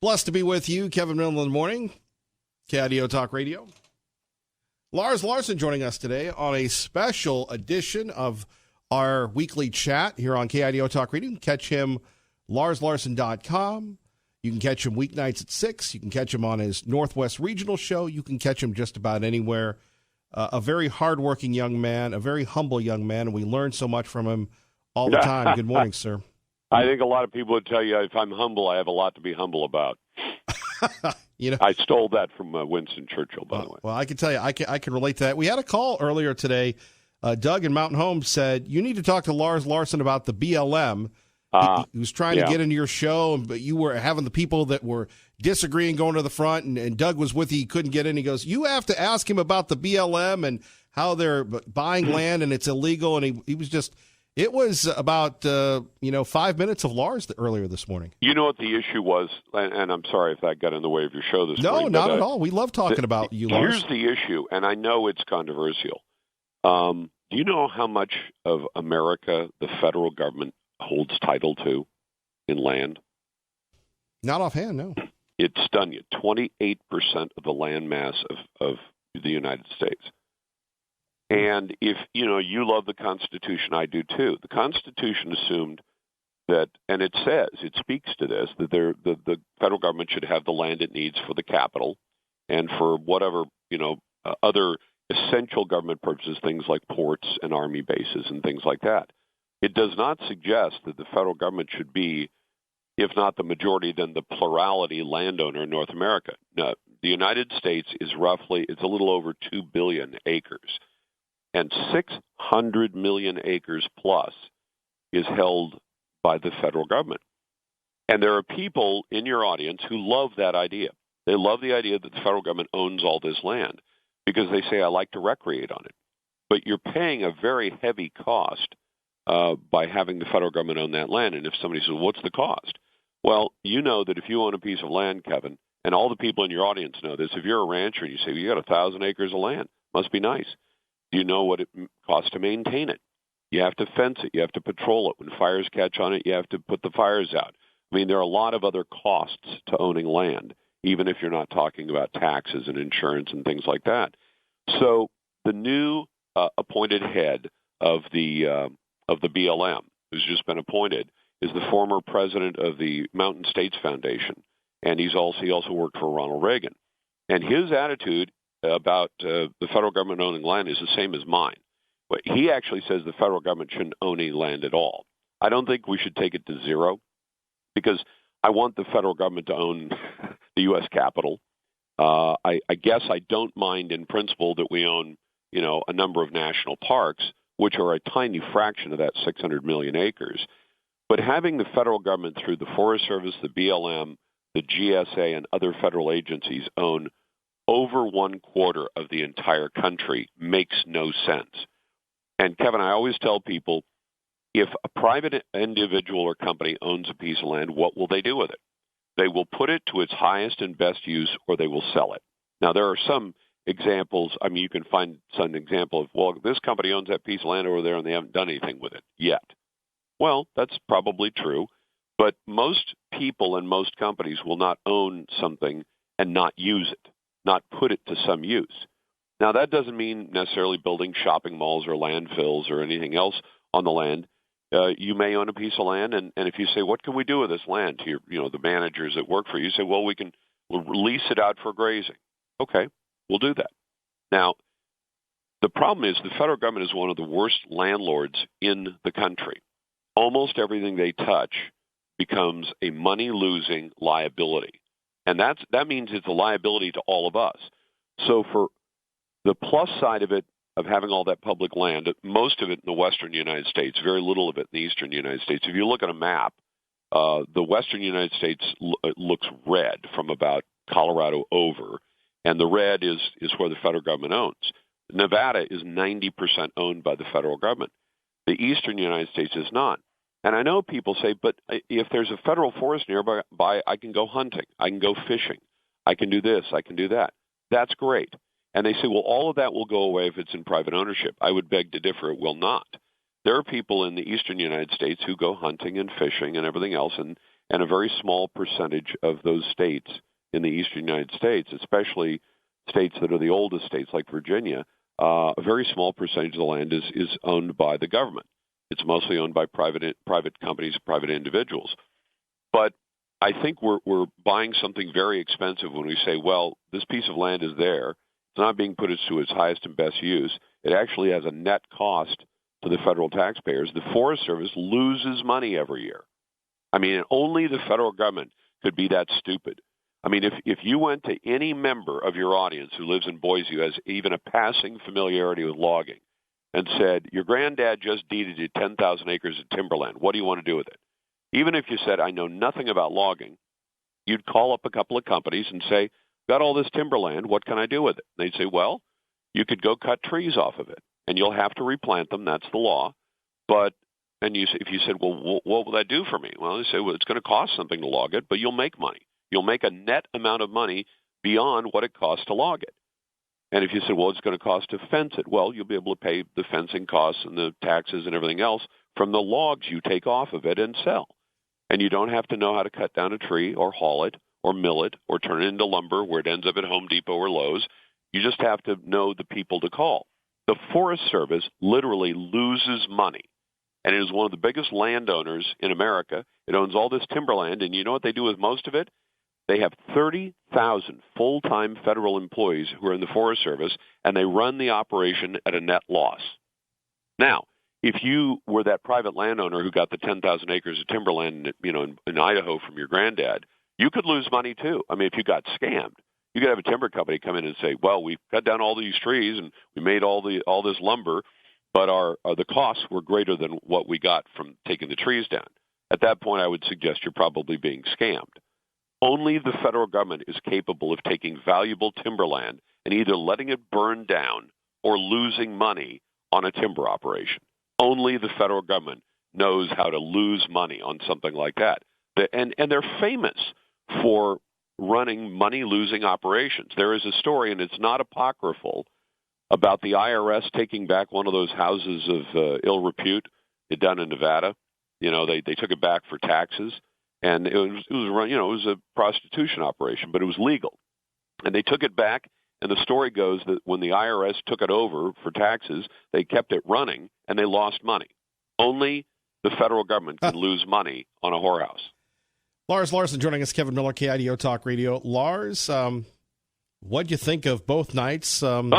Blessed to be with you, Kevin Millen in the morning, KIDO Talk Radio. Lars Larson joining us today on a special edition of our weekly chat here on KIDO Talk Radio. You can catch him larslarson.com. You can catch him weeknights at 6. You can catch him on his Northwest Regional show. You can catch him just about anywhere. A very hardworking young man, a very humble young man, and we learn so much from him all the time. Good morning, sir. I think a lot of people would tell you if I'm humble, I have a lot to be humble about. I stole that from Winston Churchill, by the way. Well, I can tell you, I can relate to that. We had a call earlier today. Doug in Mountain Home said, you need to talk to Lars Larson about the BLM. He was trying to get into your show, but you were having the people that were disagreeing going to the front, and Doug was with you. He couldn't get in. He goes, you have to ask him about the BLM and how they're buying land and it's illegal. And he was just... It was about 5 minutes of Lars earlier this morning. You know what the issue was, and I'm sorry if that got in the way of your show this morning. No, not at all. We love talking about you, Lars. Here's the issue, and I know it's controversial. Do you know how much of America the federal government holds title to in land? Not offhand, no. It's done you 28% of the land mass of the United States. And if, you love the Constitution, I do too. The Constitution assumed that, and it speaks to this, that the federal government should have the land it needs for the capital and for whatever, other essential government purposes, things like ports and army bases and things like that. It does not suggest that the federal government should be, if not the majority, then the plurality landowner in North America. No, the United States is it's a little over 2 billion acres. And 600 million acres plus is held by the federal government. And there are people in your audience who love that idea. They love the idea that the federal government owns all this land because they say, I like to recreate on it. But you're paying a very heavy cost by having the federal government own that land. And if somebody says, what's the cost? Well, you know that if you own a piece of land, Kevin, and all the people in your audience know this, if you're a rancher and you say, you got 1,000 acres of land, must be nice. You know what it costs to maintain it. You have to fence it. You have to patrol it. When fires catch on it, you have to put the fires out. I mean, there are a lot of other costs to owning land, even if you're not talking about taxes and insurance and things like that. So the new appointed head of the BLM, who's just been appointed, is the former president of the Mountain States Foundation, and he also worked for Ronald Reagan. And his attitude about the federal government owning land is the same as mine. But he actually says the federal government shouldn't own any land at all. I don't think we should take it to zero because I want the federal government to own the U.S. Capitol. I guess I don't mind in principle that we own, a number of national parks, which are a tiny fraction of that 600 million acres. But having the federal government through the Forest Service, the BLM, the GSA, and other federal agencies own over 1/4 of the entire country makes no sense. And Kevin, I always tell people, if a private individual or company owns a piece of land, what will they do with it? They will put it to its highest and best use, or they will sell it. Now, there are some examples. I mean, you can find some example of, well, this company owns that piece of land over there and they haven't done anything with it yet. Well, that's probably true. But most people and most companies will not own something and not use it, not put it to some use. Now, that doesn't mean necessarily building shopping malls or landfills or anything else on the land. You may own a piece of land, and if you say, what can we do with this land to your, the managers that work for you, say, well, we'll lease it out for grazing. Okay, we'll do that. Now, the problem is the federal government is one of the worst landlords in the country. Almost everything they touch becomes a money-losing liability. And that means it's a liability to all of us. So for the plus side of it, of having all that public land, most of it in the western United States, very little of it in the eastern United States. If you look at a map, the western United States looks red from about Colorado over, and the red is where the federal government owns. Nevada is 90% owned by the federal government. The eastern United States is not. And I know people say, but if there's a federal forest nearby, I can go hunting, I can go fishing, I can do this, I can do that. That's great. And they say, well, all of that will go away if it's in private ownership. I would beg to differ. It will not. There are people in the eastern United States who go hunting and fishing and everything else, and and a very small percentage of those states in the eastern United States, especially states that are the oldest states like Virginia, a very small percentage of the land is owned by the government. It's mostly owned by private companies, private individuals. But I think we're buying something very expensive when we say, well, this piece of land is there. It's not being put to its highest and best use. It actually has a net cost to the federal taxpayers. The Forest Service loses money every year. I mean, only the federal government could be that stupid. I mean, if you went to any member of your audience who lives in Boise who has even a passing familiarity with logging and said, your granddad just deeded you 10,000 acres of timberland, what do you want to do with it? Even if you said, I know nothing about logging, you'd call up a couple of companies and say, got all this timberland, what can I do with it? And they'd say, well, you could go cut trees off of it, and you'll have to replant them. That's the law. But if you said, well, what will that do for me? Well, they say, well, it's going to cost something to log it, but you'll make money. You'll make a net amount of money beyond what it costs to log it. And if you said, well, it's going to cost to fence it, well, you'll be able to pay the fencing costs and the taxes and everything else from the logs you take off of it and sell. And you don't have to know how to cut down a tree or haul it or mill it or turn it into lumber where it ends up at Home Depot or Lowe's. You just have to know the people to call. The Forest Service literally loses money. And it is one of the biggest landowners in America. It owns all this timberland, and you know what they do with most of it? They have 30,000 full-time federal employees who are in the Forest Service, and they run the operation at a net loss. Now, if you were that private landowner who got the 10,000 acres of timberland, in Idaho from your granddad, you could lose money too. I mean, if you got scammed, you could have a timber company come in and say, "Well, we've cut down all these trees and we made all this lumber, but the costs were greater than what we got from taking the trees down." At that point, I would suggest you're probably being scammed. Only the federal government is capable of taking valuable timberland and either letting it burn down or losing money on a timber operation. Only the federal government knows how to lose money on something like that. And they're famous for running money-losing operations. There is a story, and it's not apocryphal, about the IRS taking back one of those houses of ill repute down in Nevada. They took it back for taxes, and it was a prostitution operation, but it was legal. And they took it back, and the story goes that when the IRS took it over for taxes, they kept it running, and they lost money. Only the federal government can lose money on a whorehouse. Lars Larson joining us, Kevin Miller, KIDO Talk Radio. Lars, what'd you think of both nights? I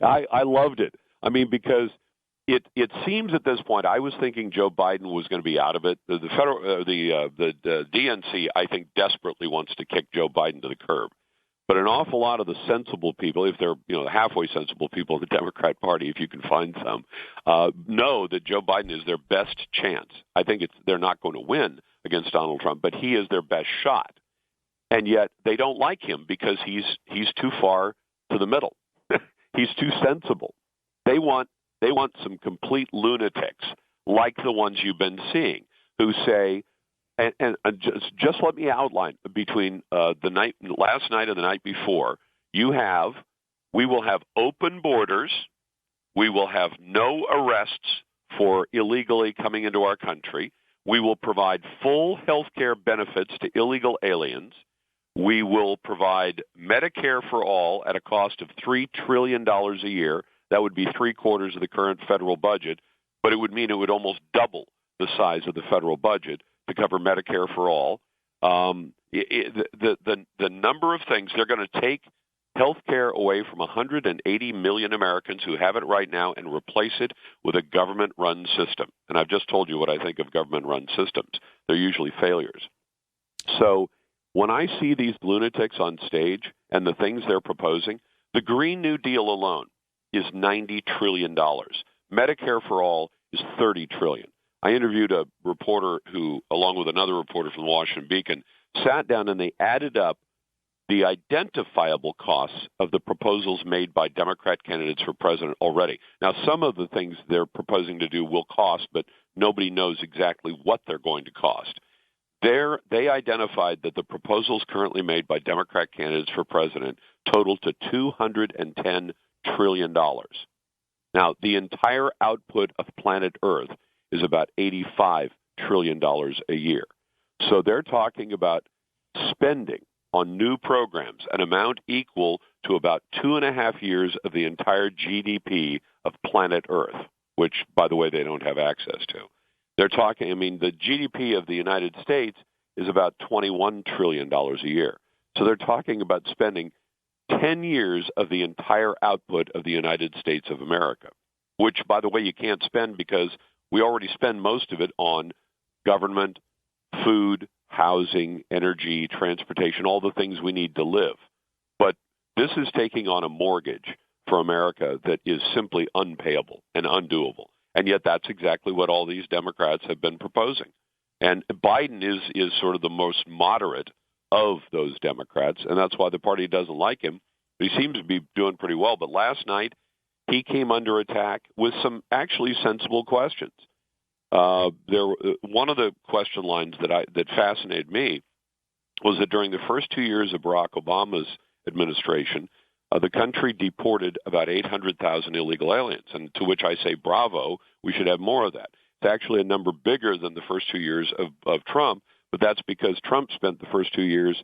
loved it. I mean, because it seems at this point, I was thinking Joe Biden was going to be out of it. The DNC, I think, desperately wants to kick Joe Biden to the curb. But an awful lot of the sensible people, if they're halfway sensible people in the Democrat Party, if you can find some, know that Joe Biden is their best chance. I think they're not going to win against Donald Trump, but he is their best shot. And yet they don't like him because he's too far to the middle. He's too sensible. They want some complete lunatics like the ones you've been seeing who say, and just let me outline between last night and the night before. We will have open borders. We will have no arrests for illegally coming into our country. We will provide full health care benefits to illegal aliens. We will provide Medicare for all at a cost of $3 trillion a year. That would be 3/4 of the current federal budget, but it would mean it would almost double the size of the federal budget to cover Medicare for all. The number of things, they're going to take health care away from 180 million Americans who have it right now and replace it with a government-run system. And I've just told you what I think of government-run systems. They're usually failures. So when I see these lunatics on stage and the things they're proposing, the Green New Deal alone is $90 trillion. Medicare for all is $30 trillion. I interviewed a reporter who, along with another reporter from the Washington Beacon, sat down and they added up the identifiable costs of the proposals made by Democrat candidates for president already. Now, some of the things they're proposing to do will cost, but nobody knows exactly what they're going to cost. They identified that the proposals currently made by Democrat candidates for president total to $210 trillion. Now, the entire output of planet Earth is about $85 trillion a year. So they're talking about spending on new programs an amount equal to about 2.5 years of the entire GDP of planet Earth, which, by the way, they don't have access to. They're talking, the GDP of the United States is about $21 trillion a year. So they're talking about spending 10 years of the entire output of the United States of America, which, by the way, you can't spend because we already spend most of it on government, food, housing, energy, transportation, all the things we need to live. But this is taking on a mortgage for America that is simply unpayable and undoable. And yet that's exactly what all these Democrats have been proposing. And Biden is sort of the most moderate of those Democrats, and that's why the party doesn't like him. He seems to be doing pretty well. But last night, he came under attack with some actually sensible questions. One of the question lines that fascinated me was that during the first 2 years of Barack Obama's administration, the country deported about 800,000 illegal aliens, and to which I say, bravo, we should have more of that. It's actually a number bigger than the first 2 years of Trump, but that's because Trump spent the first 2 years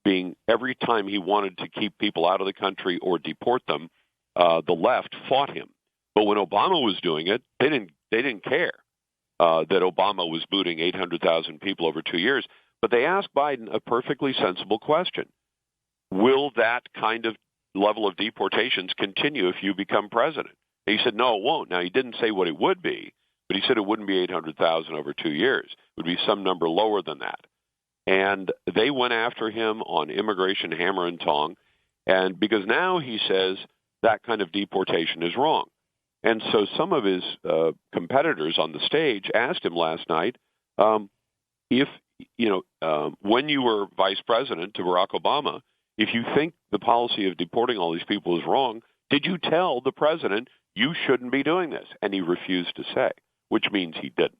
being every time he wanted to keep people out of the country or deport them, the left fought him. But when Obama was doing it, they didn't care that Obama was booting 800,000 people over 2 years. But they asked Biden a perfectly sensible question. Will that kind of level of deportations continue if you become president? And he said, no, it won't. Now, he didn't say what it would be, but he said it wouldn't be 800,000 over 2 years. It would be some number lower than that. And they went after him on immigration hammer and tong, and because now he says that kind of deportation is wrong. And so some of his competitors on the stage asked him last night, if, when you were vice president to Barack Obama, if you think the policy of deporting all these people is wrong, did you tell the president you shouldn't be doing this? And he refused to say, which means he didn't.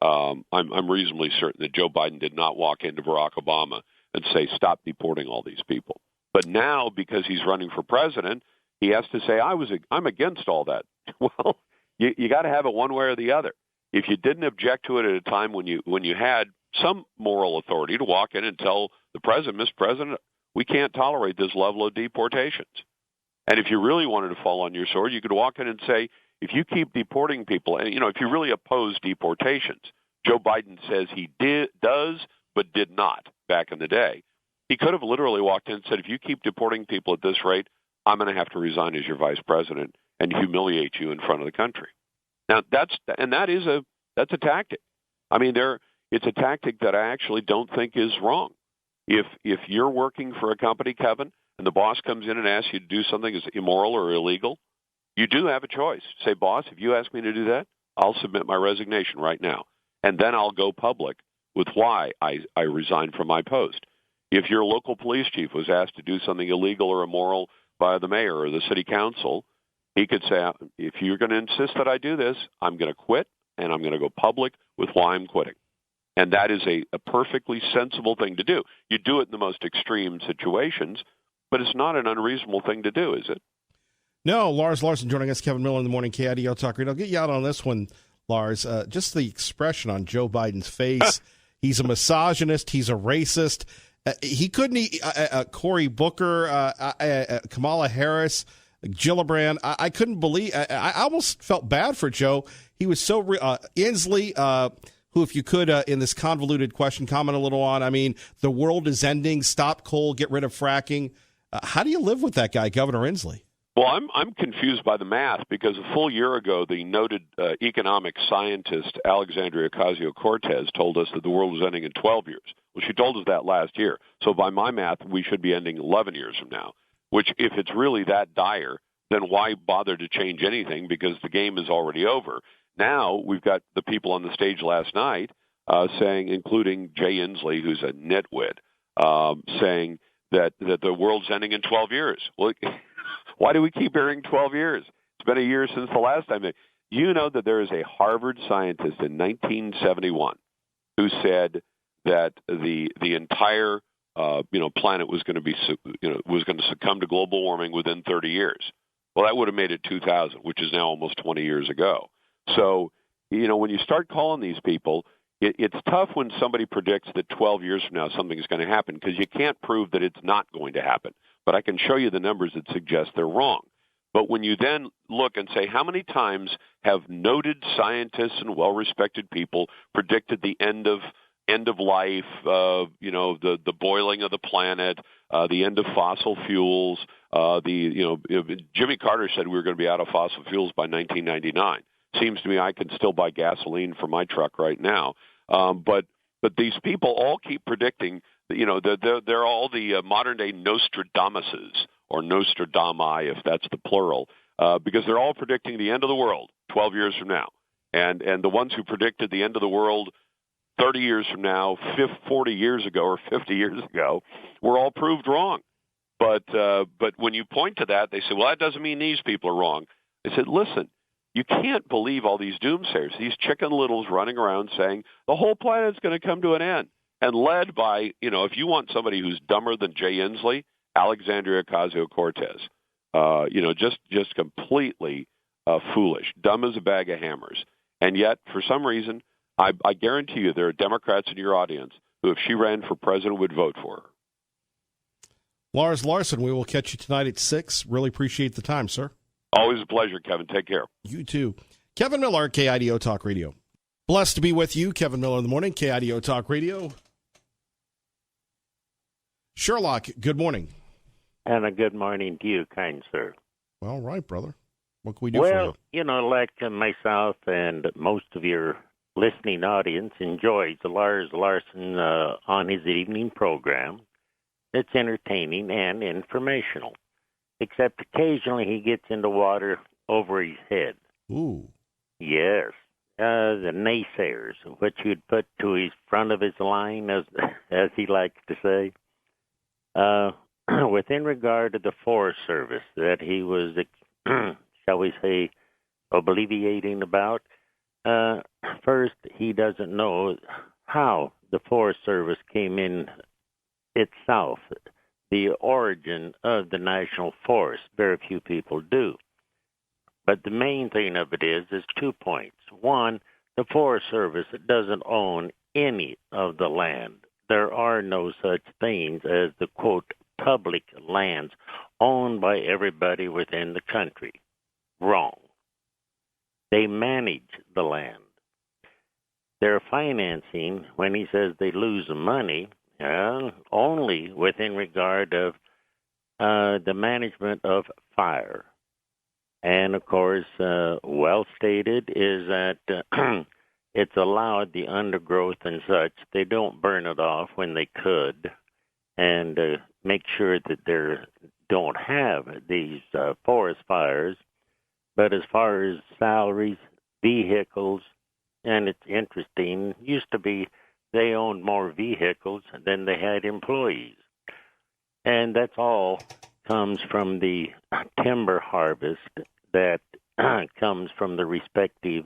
I'm reasonably certain that Joe Biden did not walk into Barack Obama and say, stop deporting all these people. But now, because he's running for president, he has to say, I'm against all that. Well, you got to have it one way or the other. If you didn't object to it at a time when you had some moral authority to walk in and tell the president, Mr. President, we can't tolerate this level of deportations. And if you really wanted to fall on your sword, you could walk in and say, if you keep deporting people, and if you really oppose deportations, Joe Biden says he does but did not back in the day. He could have literally walked in and said, if you keep deporting people at this rate, I'm going to have to resign as your vice president and humiliate you in front of the country. Now that's a tactic. It's a tactic that I actually don't think is wrong. If you're working for a company, Kevin, and the boss comes in and asks you to do something that's immoral or illegal, you do have a choice. Say, boss, if you ask me to do that, I'll submit my resignation right now, and then I'll go public with why I resigned from my post. If your local police chief was asked to do something illegal or immoral by the mayor or the city council, he could say, if you're going to insist that I do this, I'm going to quit, and I'm going to go public with why I'm quitting. And that is a perfectly sensible thing to do. You do it in the most extreme situations, but it's not an unreasonable thing to do, is it? No, Lars Larson joining us, Kevin Miller in the morning, KIDO Talk Radio. I'll get you out on this one, Lars. Just the expression on Joe Biden's face. He's a misogynist. He's a racist. He couldn't Cory Booker, Kamala Harris, Gillibrand. I couldn't believe. I almost felt bad for Joe. He was so Inslee, who, if you could, in this convoluted question, comment a little on. The world is ending. Stop coal. Get rid of fracking. How do you live with that guy, Governor Inslee? Well, I'm confused by the math because a full year ago, the noted economic scientist Alexandria Ocasio-Cortez told us that the world was ending in 12 years. Well, she told us that last year. So by my math, we should be ending 11 years from now, which if it's really that dire, then why bother to change anything because the game is already over. Now we've got the people on the stage last night saying, including Jay Inslee, who's a nitwit, saying that the world's ending in 12 years. Well, why do we keep hearing 12 years? It's been a year since the last time. You know that there is a Harvard scientist in 1971 who said that the entire planet was going to succumb to global warming within 30 years. Well, that would have made it 2000, which is now almost 20 years ago. So, when you start calling these people, it's tough when somebody predicts that 12 years from now something is going to happen because you can't prove that it's not going to happen. But I can show you the numbers that suggest they're wrong. But when you then look and say, how many times have noted scientists and well-respected people predicted the end of life, the boiling of the planet, the end of fossil fuels, Jimmy Carter said we were going to be out of fossil fuels by 1999. Seems to me I can still buy gasoline for my truck right now. But these people all keep predicting, they're all the modern-day Nostradamuses, or Nostradami, if that's the plural, because they're all predicting the end of the world 12 years from now. And the ones who predicted the end of the world 30 years from now, 40 years ago, or 50 years ago, were all proved wrong. But when you point to that, they say, well, that doesn't mean these people are wrong. I said, listen, you can't believe all these doomsayers, these chicken littles running around saying the whole planet's going to come to an end, and led by, if you want somebody who's dumber than Jay Inslee, Alexandria Ocasio-Cortez, just completely foolish, dumb as a bag of hammers. And yet, for some reason, I guarantee you there are Democrats in your audience who, if she ran for president, would vote for her. Lars Larson, we will catch you tonight at 6. Really appreciate the time, sir. Always a pleasure, Kevin. Take care. You too. Kevin Miller, KIDO Talk Radio. Blessed to be with you, Kevin Miller in the morning, KIDO Talk Radio. Sherlock, good morning. And a good morning to you, kind sir. All right, brother. What can we do for you? Well, like myself and most of your listening audience enjoys Lars Larson on his evening program. It's entertaining and informational, except occasionally he gets into water over his head. Ooh. Yes. The naysayers, which you'd put to his front of his line, as he likes to say. Within regard to the Forest Service that he was, shall we say, obliviating about, first, he doesn't know how the Forest Service came in itself, the origin of the National Forest. Very few people do. But the main thing of it is 2 points. One, the Forest Service doesn't own any of the land. There are no such things as the, quote, public lands owned by everybody within the country. Wrong. They manage the land. Their financing, when he says they lose money, only within regard of the management of fire. And, of course, well stated is that it's allowed the undergrowth and such. They don't burn it off when they could, and make sure that they don't have these forest fires. But as far as salaries, vehicles, and it's interesting, used to be they owned more vehicles than they had employees. And that's all comes from the timber harvest that comes from the respective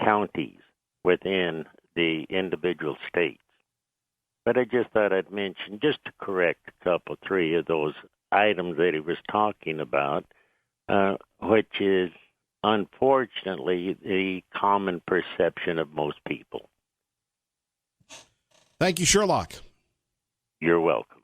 counties within the individual states. But I just thought I'd mention, just to correct a couple, 3 of those items that he was talking about, which is unfortunately the common perception of most people. Thank you, Sherlock. You're welcome.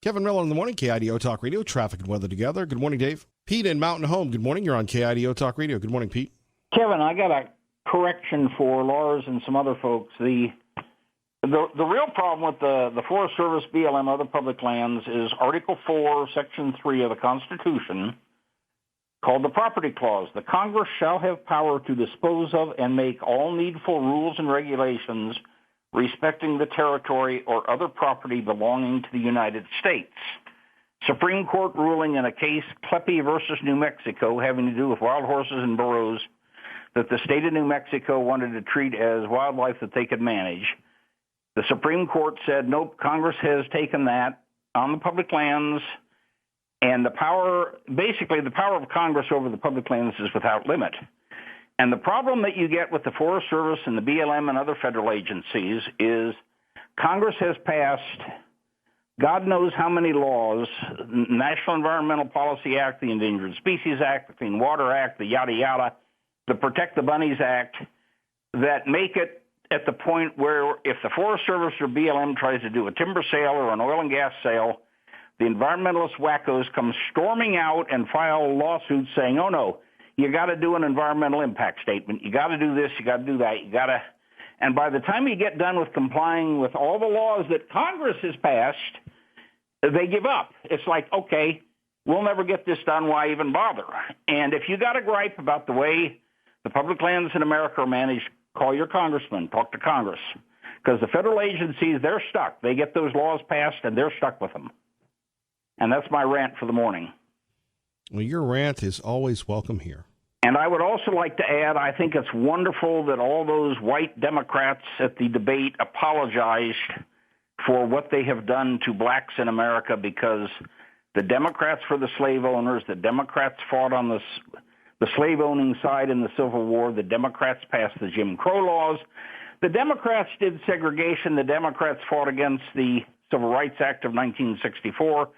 Kevin Miller in the morning, KIDO Talk Radio, traffic and weather together. Good morning, Dave. Pete in Mountain Home, good morning. You're on KIDO Talk Radio. Good morning, Pete. Kevin, I got a correction for Lars and some other folks. The real problem with the Forest Service, BLM, other public lands is Article 4, Section 3 of the Constitution, called the Property Clause. The Congress shall have power to dispose of and make all needful rules and regulations respecting the territory or other property belonging to the United States. Supreme Court ruling in a case, Kleppe versus New Mexico, having to do with wild horses and burros, that the state of New Mexico wanted to treat as wildlife that they could manage. The Supreme Court said, nope, Congress has taken that on the public lands, and the power of Congress over the public lands is without limit. And the problem that you get with the Forest Service and the BLM and other federal agencies is Congress has passed God knows how many laws, National Environmental Policy Act, the Endangered Species Act, the Clean Water Act, the yada yada, the Protect the Bunnies Act, that make it at the point where if the Forest Service or BLM tries to do a timber sale or an oil and gas sale, the environmentalist wackos come storming out and file lawsuits saying, oh, no, you got to do an environmental impact statement. You got to do this. You got to do that. You got to. And by the time you get done with complying with all the laws that Congress has passed, they give up. It's like, okay, we'll never get this done. Why even bother? And if you got a gripe about the way the public lands in America are managed, call your congressman. Talk to Congress. Because the federal agencies, they're stuck. They get those laws passed, and they're stuck with them. And that's my rant for the morning. Well, your rant is always welcome here. And I would also like to add, I think it's wonderful that all those white Democrats at the debate apologized for what they have done to blacks in America, because the Democrats for the slave owners, the Democrats fought on the slave-owning side in the Civil War, the Democrats passed the Jim Crow laws, the Democrats did segregation, the Democrats fought against the Civil Rights Act of 1964,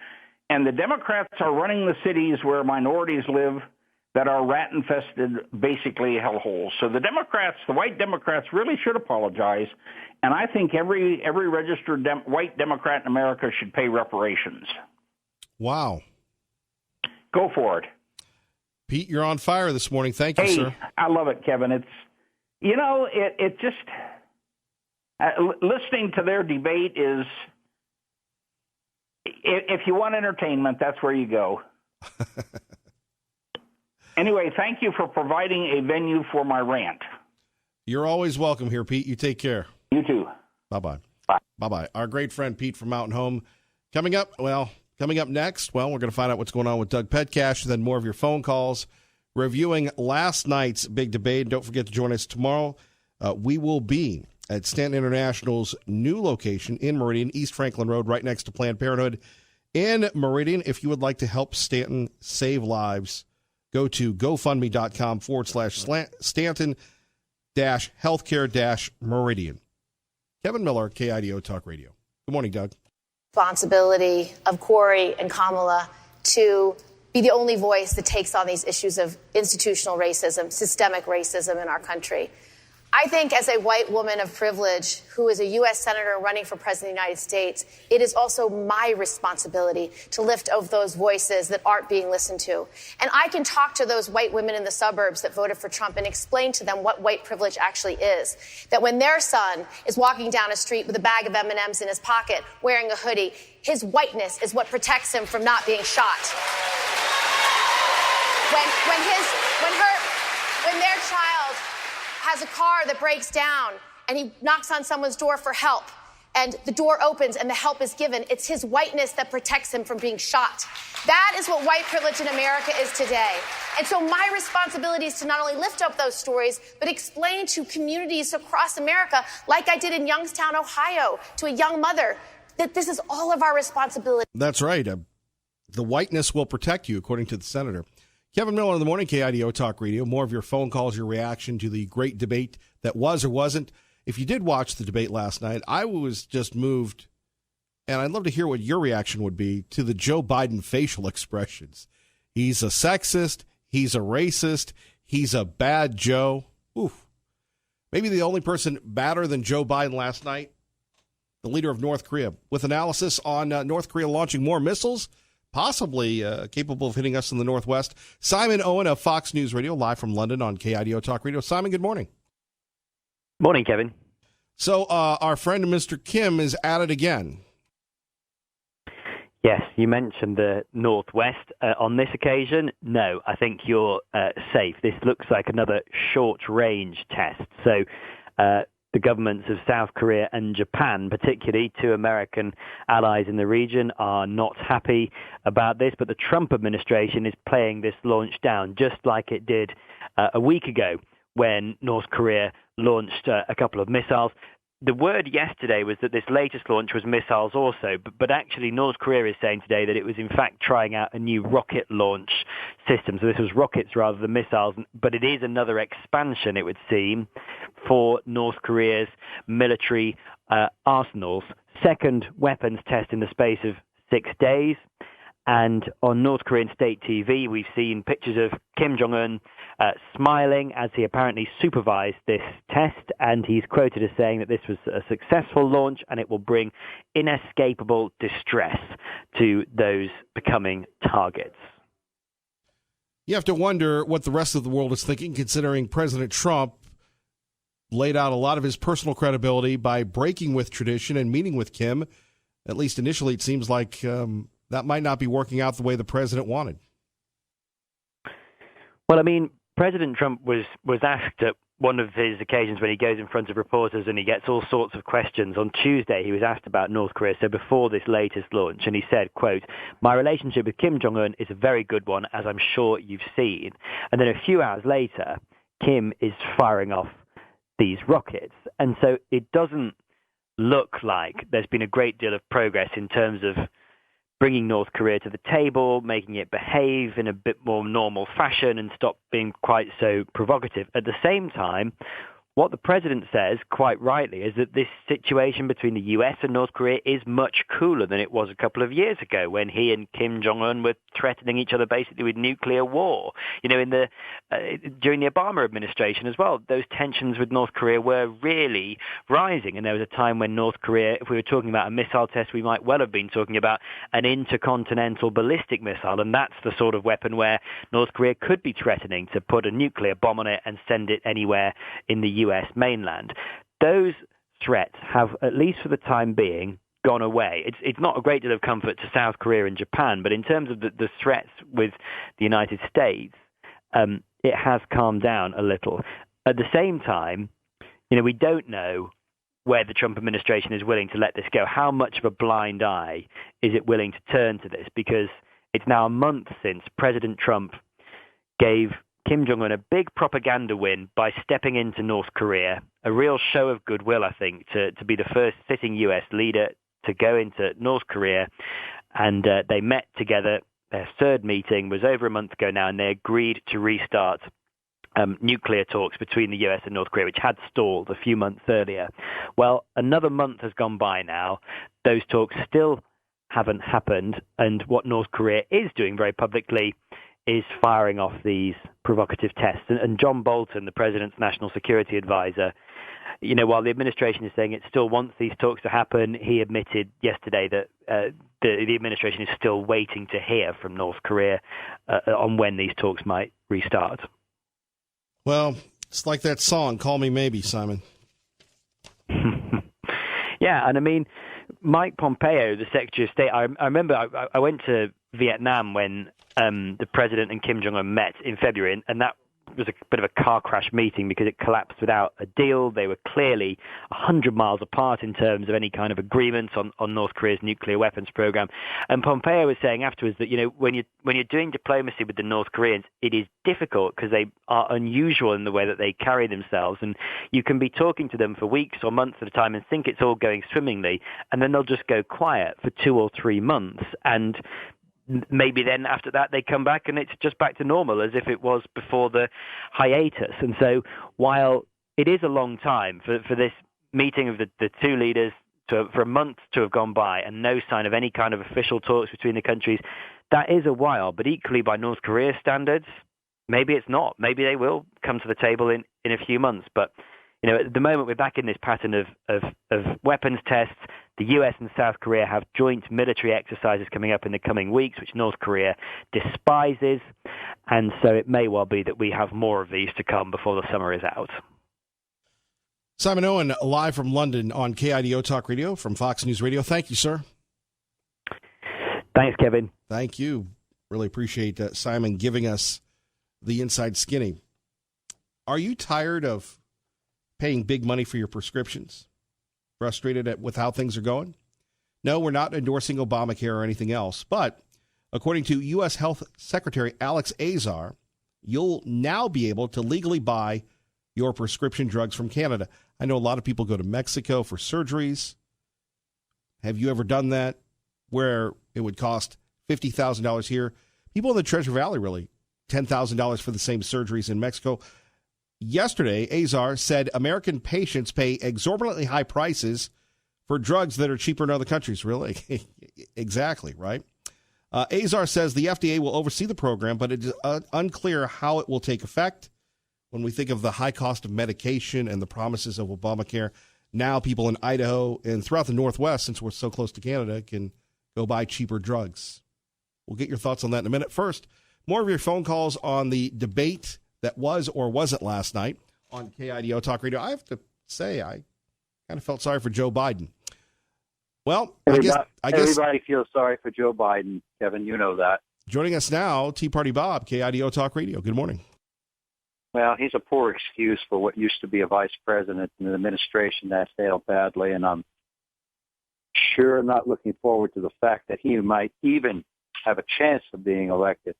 and the Democrats are running the cities where minorities live that are rat-infested, basically hellholes. So the Democrats, the white Democrats, really should apologize, and I think every registered white Democrat in America should pay reparations. Wow. Go for it. Pete, you're on fire this morning. Thank you, sir. I love it, Kevin. It's, it just, listening to their debate is, if you want entertainment, that's where you go. Anyway, thank you for providing a venue for my rant. You're always welcome here, Pete. You take care. You too. Bye-bye. Bye. Bye-bye. Our great friend Pete from Mountain Home. Coming up next, we're going to find out what's going on with Doug Petcash, then more of your phone calls, reviewing last night's big debate. Don't forget to join us tomorrow. We will be at Stanton International's new location in Meridian, East Franklin Road, right next to Planned Parenthood in Meridian. If you would like to help Stanton save lives, go to GoFundMe.com/Stanton-Healthcare-Meridian. Kevin Miller, KIDO Talk Radio. Good morning, Doug. Responsibility of Corey and Kamala to be the only voice that takes on these issues of institutional racism, systemic racism in our country. I think as a white woman of privilege who is a U.S. Senator running for President of the United States, it is also my responsibility to lift up those voices that aren't being listened to. And I can talk to those white women in the suburbs that voted for Trump and explain to them what white privilege actually is. That when their son is walking down a street with a bag of M&Ms in his pocket, wearing a hoodie, his whiteness is what protects him from not being shot. When their child has a car that breaks down and he knocks on someone's door for help and the door opens and the help is given, it's his whiteness that protects him from being shot. That is what white privilege in America is today. And so my responsibility is to not only lift up those stories, but explain to communities across America, like I did in Youngstown, Ohio, to a young mother, that this is all of our responsibility. That's right. The whiteness will protect you, according to the senator. Kevin Miller in the morning, KIDO Talk Radio. More of your phone calls, your reaction to the great debate that was or wasn't. If you did watch the debate last night, I was just moved, and I'd love to hear what your reaction would be to the Joe Biden facial expressions. He's a sexist. He's a racist. He's a bad Joe. Oof. Maybe the only person badder than Joe Biden last night, the leader of North Korea, with analysis on North Korea launching more missiles, possibly capable of hitting us in the Northwest. Simon Owen of Fox News Radio, live from London on KIDO Talk Radio. Simon, good morning. Morning, Kevin. So our friend Mr. Kim is at it again. Yes, you mentioned the Northwest. On this occasion, no, I think you're safe. This looks like another short-range test. So the governments of South Korea and Japan, particularly two American allies in the region, are not happy about this. But the Trump administration is playing this launch down, just like it did a week ago when North Korea launched a couple of missiles. The word yesterday was that this latest launch was missiles also, but actually North Korea is saying today that it was in fact trying out a new rocket launch system. So this was rockets rather than missiles, but it is another expansion, it would seem, for North Korea's military arsenals. Second weapons test in the space of 6 days. And on North Korean state TV, we've seen pictures of Kim Jong-un smiling as he apparently supervised this test, and he's quoted as saying that this was a successful launch and it will bring inescapable distress to those becoming targets. You have to wonder what the rest of the world is thinking, considering President Trump laid out a lot of his personal credibility by breaking with tradition and meeting with Kim. At least initially, it seems like that might not be working out the way the president wanted. Well, I mean, President Trump was asked at one of his occasions when he goes in front of reporters and he gets all sorts of questions. On Tuesday, he was asked about North Korea, so before this latest launch, and he said, quote, "My relationship with Kim Jong-un is a very good one, as I'm sure you've seen." And then a few hours later, Kim is firing off these rockets. And so it doesn't look like there's been a great deal of progress in terms of bringing North Korea to the table, making it behave in a bit more normal fashion and stop being quite so provocative. At the same time, what the president says, quite rightly, is that this situation between the U.S. and North Korea is much cooler than it was a couple of years ago when he and Kim Jong-un were threatening each other basically with nuclear war. You know, during the Obama administration as well, those tensions with North Korea were really rising. And there was a time when North Korea, if we were talking about a missile test, we might well have been talking about an intercontinental ballistic missile. And that's the sort of weapon where North Korea could be threatening to put a nuclear bomb on it and send it anywhere in the U.S. mainland. Those threats have, at least for the time being, gone away. It's not a great deal of comfort to South Korea and Japan, but in terms of the threats with the United States, it has calmed down a little. At the same time, you know, we don't know where the Trump administration is willing to let this go. How much of a blind eye is it willing to turn to this? Because it's now a month since President Trump gave Kim Jong-un a big propaganda win by stepping into North Korea, a real show of goodwill, I think, to be the first sitting U.S. leader to go into North Korea. And they met together. Their third meeting was over a month ago now, and they agreed to restart nuclear talks between the U.S. and North Korea, which had stalled a few months earlier. Well, another month has gone by now. Those talks still haven't happened. And what North Korea is doing very publicly is firing off these provocative tests. And John Bolton, the president's national security advisor, you know, while the administration is saying it still wants these talks to happen, he admitted yesterday that the administration is still waiting to hear from North Korea on when these talks might restart. Well, it's like that song, Call Me Maybe, Simon. Yeah, and I mean, Mike Pompeo, the Secretary of State, I remember I went to Vietnam when the president and Kim Jong-un met in February, and that was a bit of a car crash meeting because it collapsed without a deal. They were clearly 100 miles apart in terms of any kind of agreement on North Korea's nuclear weapons program. And Pompeo was saying afterwards that, you know, when you're doing diplomacy with the North Koreans, it is difficult because they are unusual in the way that they carry themselves. And you can be talking to them for weeks or months at a time and think it's all going swimmingly, and then they'll just go quiet for 2 or 3 months. And maybe then after that they come back and it's just back to normal as if it was before the hiatus. And so while it is a long time for this meeting of the two leaders for a month to have gone by and no sign of any kind of official talks between the countries, that is a while. But equally, by North Korea standards, maybe it's not. Maybe they will come to the table in a few months. But you know, at the moment, we're back in this pattern of weapons tests. The U.S. and South Korea have joint military exercises coming up in the coming weeks, which North Korea despises. And so it may well be that we have more of these to come before the summer is out. Simon Owen, live from London on KIDO Talk Radio from Fox News Radio. Thank you, sir. Thanks, Kevin. Thank you. Really appreciate Simon giving us the inside skinny. Are you tired of paying big money for your prescriptions? Frustrated with how things are going? No, we're not endorsing Obamacare or anything else. But according to U.S. Health Secretary Alex Azar, you'll now be able to legally buy your prescription drugs from Canada. I know a lot of people go to Mexico for surgeries. Have you ever done that where it would cost $50,000 here? People in the Treasure Valley, really, $10,000 for the same surgeries in Mexico. Yesterday, Azar said American patients pay exorbitantly high prices for drugs that are cheaper in other countries. Really? Exactly, right? Azar says the FDA will oversee the program, but it is unclear how it will take effect. When we think of the high cost of medication and the promises of Obamacare, now people in Idaho and throughout the Northwest, since we're so close to Canada, can go buy cheaper drugs. We'll get your thoughts on that in a minute. First, more of your phone calls on the debate that was or wasn't last night on KIDO Talk Radio. I have to say, I kind of felt sorry for Joe Biden. Well, I guess everybody feels sorry for Joe Biden, Kevin. You know that. Joining us now, Tea Party Bob, KIDO Talk Radio. Good morning. Well, he's a poor excuse for what used to be a vice president in an administration that failed badly, and I'm sure not looking forward to the fact that he might even have a chance of being elected.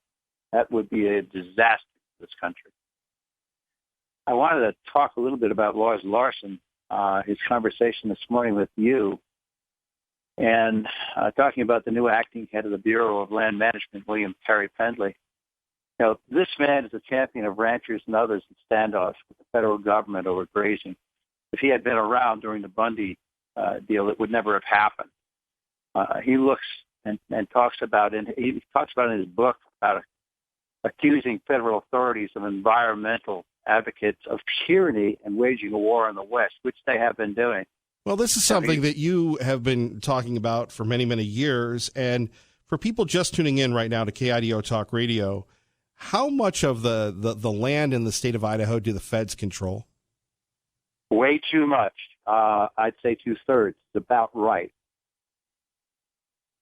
That would be a disaster for this country. I wanted to talk a little bit about Lars Larson, his conversation this morning with you, and talking about the new acting head of the Bureau of Land Management, William Perry Pendley. You know, this man is a champion of ranchers and others in standoffs with the federal government over grazing. If he had been around during the Bundy deal, it would never have happened. He looks and talks about, and he talks about in his book about accusing federal authorities of environmental advocates of tyranny and waging a war on the West, which they have been doing. Well, this is something that you have been talking about for many, many years. And for people just tuning in right now to KIDO Talk Radio, how much of the land in the state of Idaho do the feds control? Way too much. I'd say 2/3. It's about right.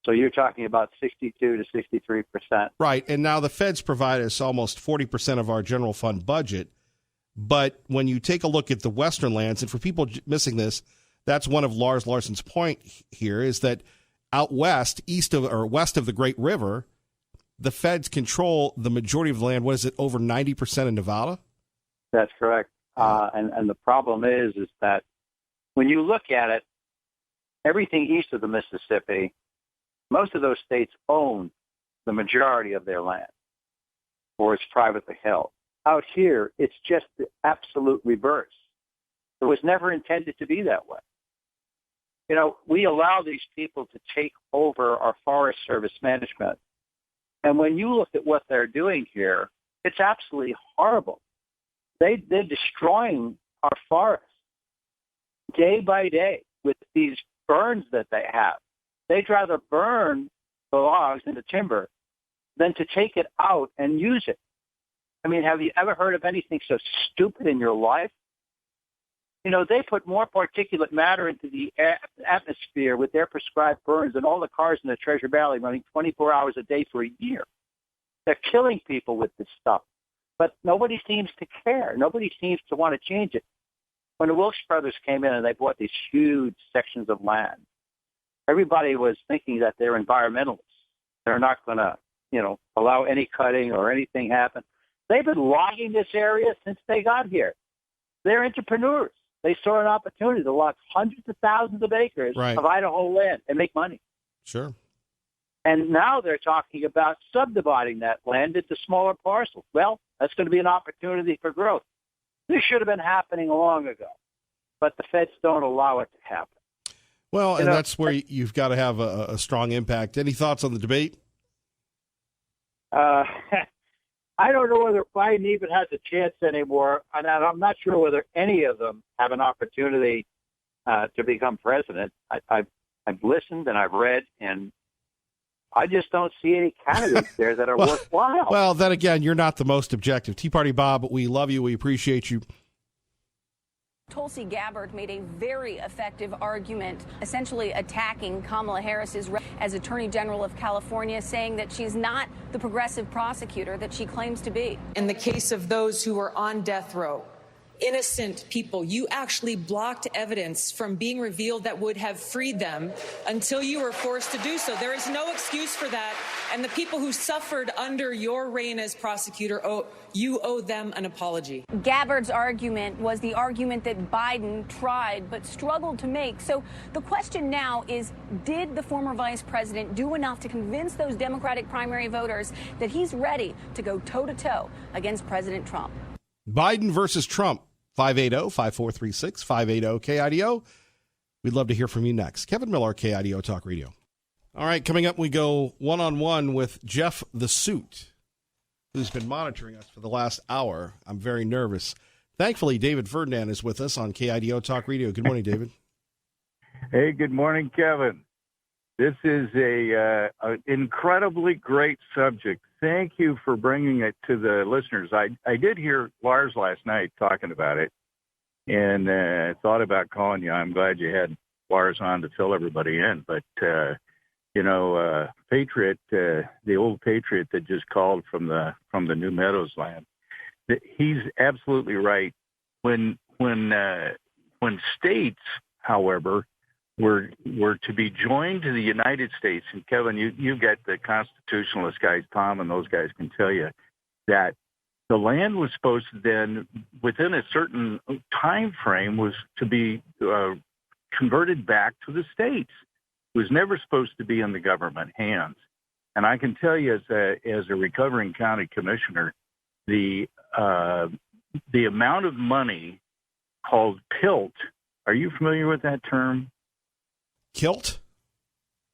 So you're talking about 62 to 63%. Right. And now the feds provide us almost 40% of our general fund budget. But when you take a look at the western lands, and for people missing this, that's one of Lars Larson's point here, is that out west, west of the Great River, the feds control the majority of the land. What is it, over 90% in Nevada? That's correct. And the problem is that when you look at it, everything east of the Mississippi, most of those states own the majority of their land, or it's privately held. Out here, it's just the absolute reverse. It was never intended to be that way. You know, we allow these people to take over our Forest Service management. And when you look at what they're doing here, it's absolutely horrible. They're destroying our forests day by day with these burns that they have. They'd rather burn the logs and the timber than to take it out and use it. I mean, have you ever heard of anything so stupid in your life? You know, they put more particulate matter into the atmosphere with their prescribed burns than all the cars in the Treasure Valley running 24 hours a day for a year. They're killing people with this stuff. But nobody seems to care. Nobody seems to want to change it. When the Wilkes brothers came in and they bought these huge sections of land, everybody was thinking that they're environmentalists. They're not going to, allow any cutting or anything happen. They've been logging this area since they got here. They're entrepreneurs. They saw an opportunity to log hundreds of thousands of acres of Idaho land and make money. Sure. And now they're talking about subdividing that land into smaller parcels. Well, that's going to be an opportunity for growth. This should have been happening long ago, but the feds don't allow it to happen. Well, and that's where you've got to have a strong impact. Any thoughts on the debate? I don't know whether Biden even has a chance anymore, and I'm not sure whether any of them have an opportunity to become president. I've listened and I've read, and I just don't see any candidates there that are worthwhile. Well, then again, you're not the most objective. Tea Party Bob, we love you. We appreciate you. Tulsi Gabbard made a very effective argument, essentially attacking Kamala Harris as Attorney General of California, saying that she's not the progressive prosecutor that she claims to be. In the case of those who are on death row, innocent people, you actually blocked evidence from being revealed that would have freed them until you were forced to do so. There is no excuse for that. And the people who suffered under your reign as prosecutor, you owe them an apology. Gabbard's argument was the argument that Biden tried but struggled to make. So the question now is, did the former vice president do enough to convince those Democratic primary voters that he's ready to go toe-to-toe against President Trump? Biden versus Trump, 580-5436, 580-KIDO. We'd love to hear from you next. Kevin Miller, KIDO Talk Radio. All right, coming up, we go one-on-one with Jeff the Suit, who's been monitoring us for the last hour. I'm very nervous. Thankfully, David Ferdinand is with us on KIDO Talk Radio. Good morning, David. Hey, good morning, Kevin. This is an incredibly great subject. Thank you for bringing it to the listeners. I did hear Lars last night talking about it, and thought about calling you. I'm glad you had Lars on to fill everybody in. But, Patriot, the old Patriot that just called from the New Meadows land, he's absolutely right. When states, however, were to be joined to the United States, and Kevin, you get the constitutionalist guys, Tom, and those guys can tell you that the land was supposed to then, within a certain time frame, was to be converted back to the states. It was never supposed to be in the government hands. And I can tell you, as a recovering county commissioner, the amount of money called PILT. Are you familiar with that term? Kilt?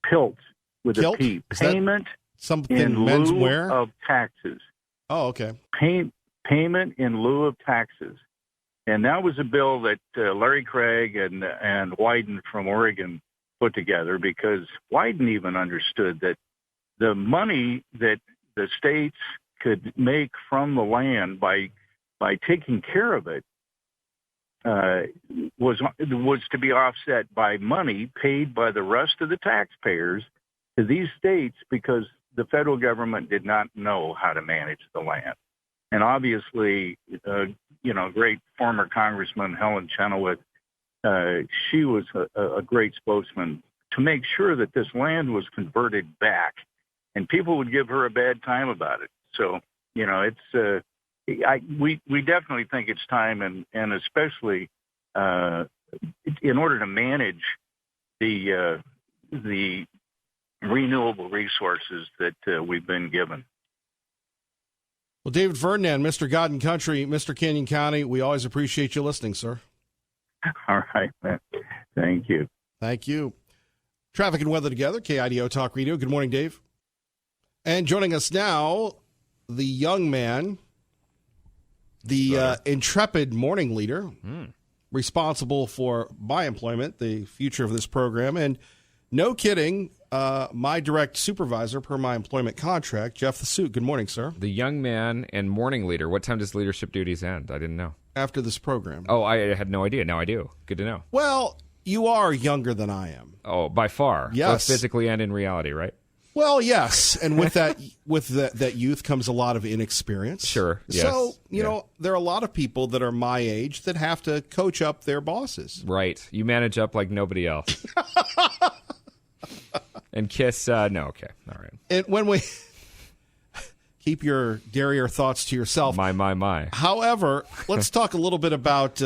PILT with Kilt? a P. Is Payment something in menswear? lieu of taxes. Oh, okay. Payment in lieu of taxes. And that was a bill that Larry Craig and Wyden from Oregon put together, because Wyden even understood that the money that the states could make from the land by taking care of it was to be offset by money paid by the rest of the taxpayers to these states, because the federal government did not know how to manage the land. And obviously, great former Congressman Helen Chenoweth, she was a great spokesman to make sure that this land was converted back, and people would give her a bad time about it. So, it's we definitely think it's time, and especially in order to manage the renewable resources that we've been given. Well, David Ferdinand, Mr. God and Country, Mr. Canyon County, we always appreciate you listening, sir. All right, man. Thank you. Thank you. Traffic and weather together, KIDO Talk Radio. Good morning, Dave. And joining us now, the young man, the intrepid morning leader, responsible for my employment, the future of this program, and no kidding, my direct supervisor per my employment contract, Jeff the Suit. Good morning, sir. The young man and morning leader. What time does leadership duties end? I didn't know. After this program. Oh, I had no idea. Now I do. Good to know. Well, you are younger than I am. Oh, by far. Yes. Both physically and in reality, right? Well, yes. And with that youth comes a lot of inexperience. Sure. Yes. So, you know, there are a lot of people that are my age that have to coach up their bosses. Right. You manage up like nobody else. And Kiss, no, okay. All right. And when we keep your derriere thoughts to yourself. My. However, let's talk a little bit about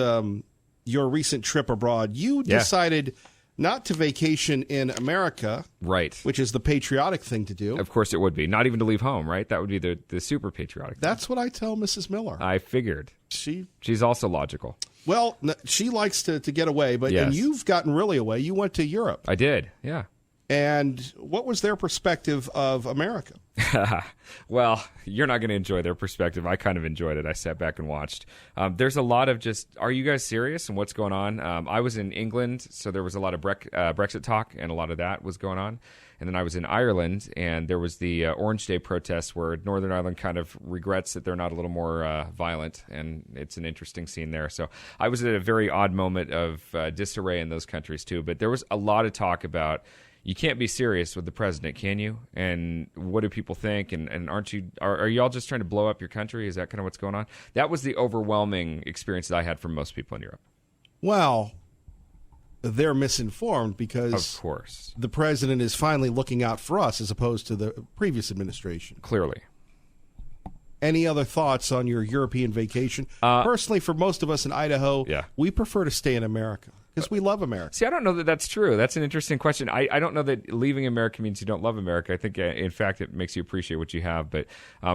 your recent trip abroad. You decided not to vacation in America. Right. Which is the patriotic thing to do. Of course it would be. Not even to leave home, right? That would be the super patriotic thing. That's what I tell Mrs. Miller. I figured. She's also logical. Well, she likes to get away, but and you've gotten really away. You went to Europe. I did, yeah. And what was their perspective of America? Well, you're not going to enjoy their perspective. I kind of enjoyed it. I sat back and watched. There's a lot of just, are you guys serious and what's going on? I was in England, so there was a lot of Brexit talk, and a lot of that was going on. And then I was in Ireland, and there was the Orange Day protests where Northern Ireland kind of regrets that they're not a little more violent, and it's an interesting scene there. So I was at a very odd moment of disarray in those countries too. But there was a lot of talk about, you can't be serious with the president, can you? And what do people think? And are you all just trying to blow up your country? Is that kind of what's going on? That was the overwhelming experience that I had from most people in Europe. Well, they're misinformed because of course the president is finally looking out for us as opposed to the previous administration. Clearly. Any other thoughts on your European vacation? Personally, for most of us in Idaho, we prefer to stay in America. because we love America. See, I don't know that that's true. That's an interesting question. I don't know that leaving America means you don't love America. I think, in fact, it makes you appreciate what you have. But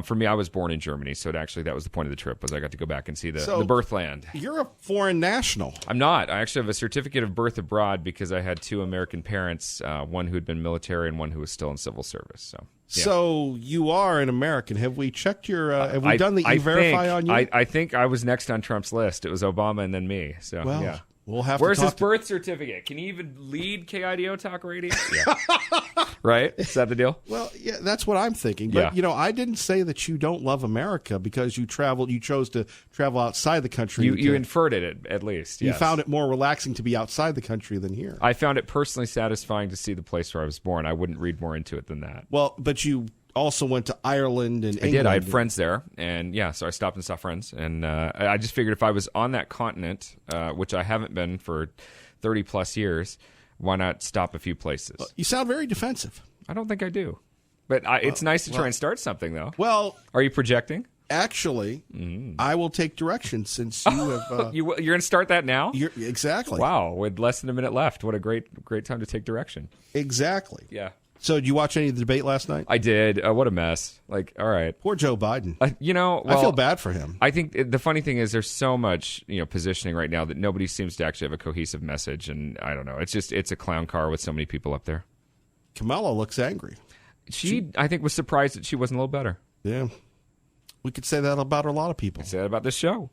for me, I was born in Germany, so that was the point of the trip, was I got to go back and see the birthland. You're a foreign national. I'm not. I actually have a certificate of birth abroad because I had 2 American parents, one who had been military and one who was still in civil service. So. Yeah. So you are an American. Have we checked your? Have we done the E-Verify on you? I think I was next on Trump's list. It was Obama and then me. So yeah. We'll have Where's to his birth certificate? Can he even lead KIDO Talk Radio? Yeah. Right? Is that the deal? Well, yeah, that's what I'm thinking. But, I didn't say that you don't love America because you chose to travel outside the country. You inferred it, at least. You yes. found it more relaxing to be outside the country than here. I found it personally satisfying to see the place where I was born. I wouldn't read more into it than that. Well, but you also went to Ireland and England. I did. I had friends there, and so I stopped and saw friends. And I just figured if I was on that continent, which I haven't been for 30-plus years, why not stop a few places? Well, you sound very defensive. I don't think I do. But it's nice to try and start something, though. Well, are you projecting? Actually, I will take direction since you have... you're going to start that now? Exactly. Wow, with less than a minute left. What a great time to take direction. Exactly. Yeah. So did you watch any of the debate last night? I did. What a mess. Like, all right. Poor Joe Biden. I feel bad for him. I think the funny thing is there's so much, positioning right now that nobody seems to actually have a cohesive message. And I don't know. It's a clown car with so many people up there. Kamala looks angry. She I think, was surprised that she wasn't a little better. Yeah. We could say that about a lot of people. Say that about this show.